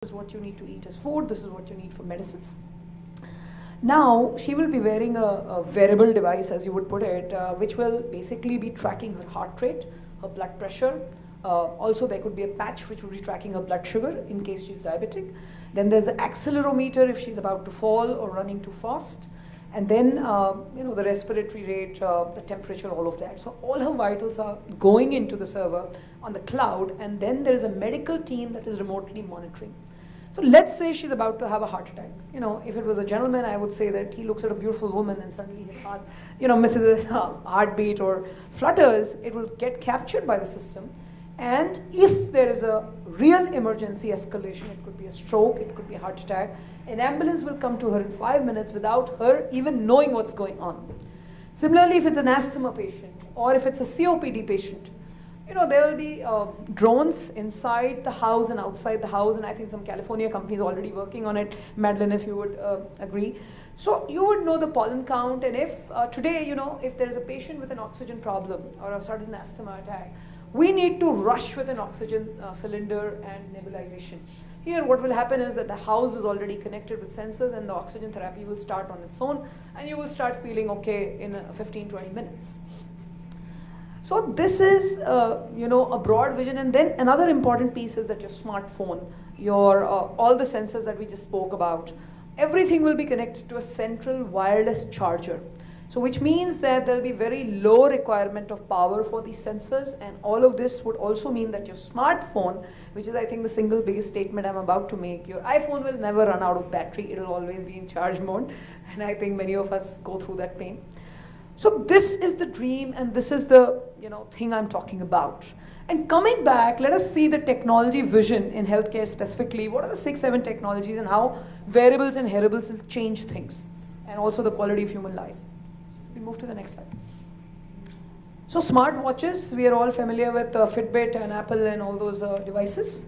is what you need to eat as food, this is what you need for medicines. Now, she will be wearing a wearable device, as you would put it, which will basically be tracking her heart rate, her blood pressure. Also, there could be a patch which will be tracking her blood sugar in case she's diabetic. Then there's the accelerometer if she's about to fall or running too fast. And then, the respiratory rate, the temperature, all of that. So all her vitals are going into the server on the cloud, and then there is a medical team that is remotely monitoring. So let's say she's about to have a heart attack. If it was a gentleman, I would say that he looks at a beautiful woman and suddenly his heart, misses a heartbeat or flutters. It will get captured by the system. And if there is a real emergency escalation, it could be a stroke, it could be a heart attack, an ambulance will come to her in 5 minutes without her even knowing what's going on. Similarly, if it's an asthma patient or if it's a COPD patient, there will be drones inside the house and outside the house, and I think some California companies are already working on it. Madeline, if you would agree. So you would know the pollen count, and if today, if there is a patient with an oxygen problem or a sudden asthma attack, we need to rush with an oxygen cylinder and nebulization. Here, what will happen is that the house is already connected with sensors, and the oxygen therapy will start on its own, and you will start feeling okay in 15-20 minutes. So this is, a broad vision. And then another important piece is that your smartphone, your all the sensors that we just spoke about, everything will be connected to a central wireless charger. So which means that there will be very low requirement of power for these sensors, and all of this would also mean that your smartphone, which is I think the single biggest statement I'm about to make, your iPhone will never run out of battery. It will always be in charge mode, and I think many of us go through that pain. So this is the dream, and this is the thing I'm talking about. And coming back, let us see the technology vision in healthcare specifically. What are the 6-7 technologies and how wearables and hearables will change things, and also the quality of human life. We move to the next slide. So smart watches, we are all familiar with Fitbit and Apple and all those devices.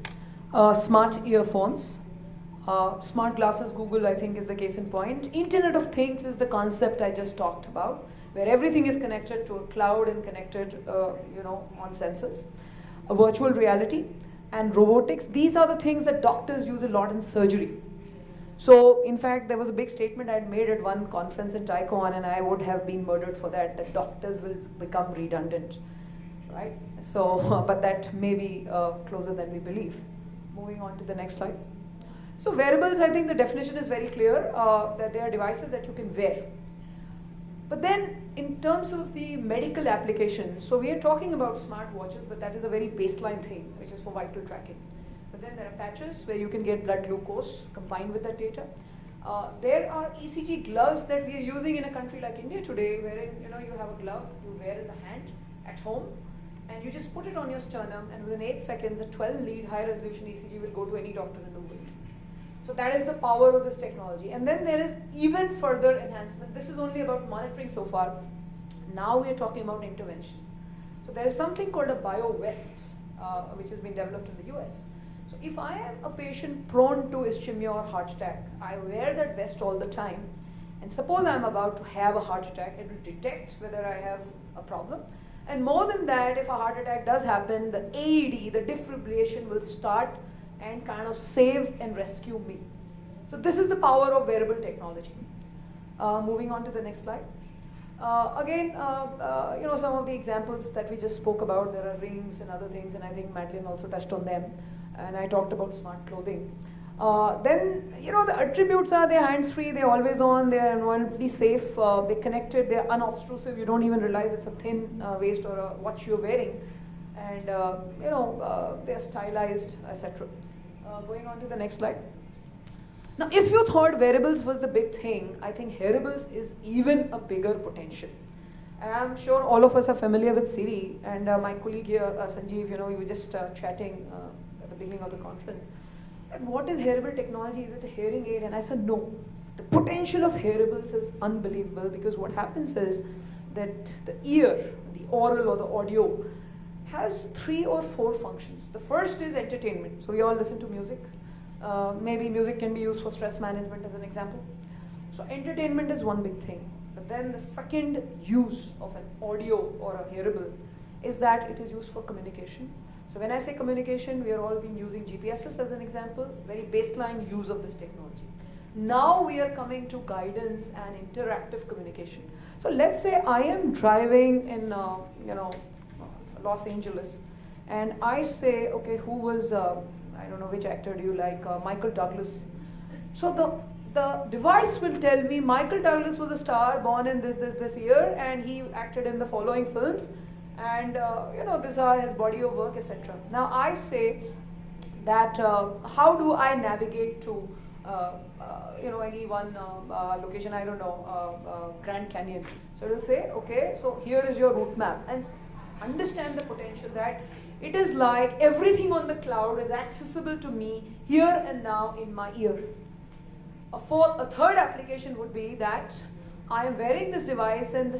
Smart earphones. Smart glasses, Google I think is the case in point. Internet of Things is the concept I just talked about, where everything is connected to a cloud and connected, on sensors. A virtual reality and robotics, these are the things that doctors use a lot in surgery. So, in fact, there was a big statement I had made at one conference in Taiwan, and I would have been murdered for that doctors will become redundant, right? So, but that may be closer than we believe. Moving on to the next slide. So, wearables, I think the definition is very clear, that they are devices that you can wear. But then, in terms of the medical application, so we are talking about smart watches, but that is a very baseline thing, which is for vital tracking. But then there are patches where you can get blood glucose combined with that data. There are ECG gloves that we are using in a country like India today, wherein you have a glove you wear in the hand at home, and you just put it on your sternum, and within 8 seconds, a 12-lead high-resolution ECG will go to any doctor in the world. So that is the power of this technology. And then there is even further enhancement. This is only about monitoring so far. Now we are talking about intervention. So there is something called a BioVest, which has been developed in the US. So if I am a patient prone to ischemia or heart attack, I wear that vest all the time. And suppose I'm about to have a heart attack, it will detect whether I have a problem. And more than that, if a heart attack does happen, the AED, the defibrillation will start and kind of save and rescue me. So this is the power of wearable technology. Moving on to the next slide. Again, some of the examples that we just spoke about, there are rings and other things, and I think Madeline also touched on them. And I talked about smart clothing. Then, the attributes are they're hands-free, they're always on, they're environmentally safe, they're connected, they're unobtrusive, you don't even realize it's a thin waist or a watch you're wearing. And, they're stylized, etc. Going on to the next slide. Now, if you thought wearables was the big thing, I think hearables is even a bigger potential. And I'm sure all of us are familiar with Siri, and my colleague here, Sanjeev, we were just chatting at the beginning of the conference. And what is hearable technology? Is it a hearing aid? And I said, no. The potential of hearables is unbelievable, because what happens is that the ear, the oral or the audio, has 3 or 4 functions. The first is entertainment. So we all listen to music. Maybe music can be used for stress management as an example. So entertainment is one big thing. But then the second use of an audio or a hearable is that it is used for communication. So when I say communication, we are all been using GPSs as an example, very baseline use of this technology. Now we are coming to guidance and interactive communication. So let's say I am driving in, Los Angeles, and I say, okay, who was, I don't know which actor do you like, Michael Douglas. So the device will tell me Michael Douglas was a star born in this year, and he acted in the following films, and these are his body of work, etc. Now I say that how do I navigate to any one location, I don't know, Grand Canyon. So it will say, okay, so here is your route map, and understand the potential that it is like everything on the cloud is accessible to me here and now in my ear. A third application would be that I am wearing this device and the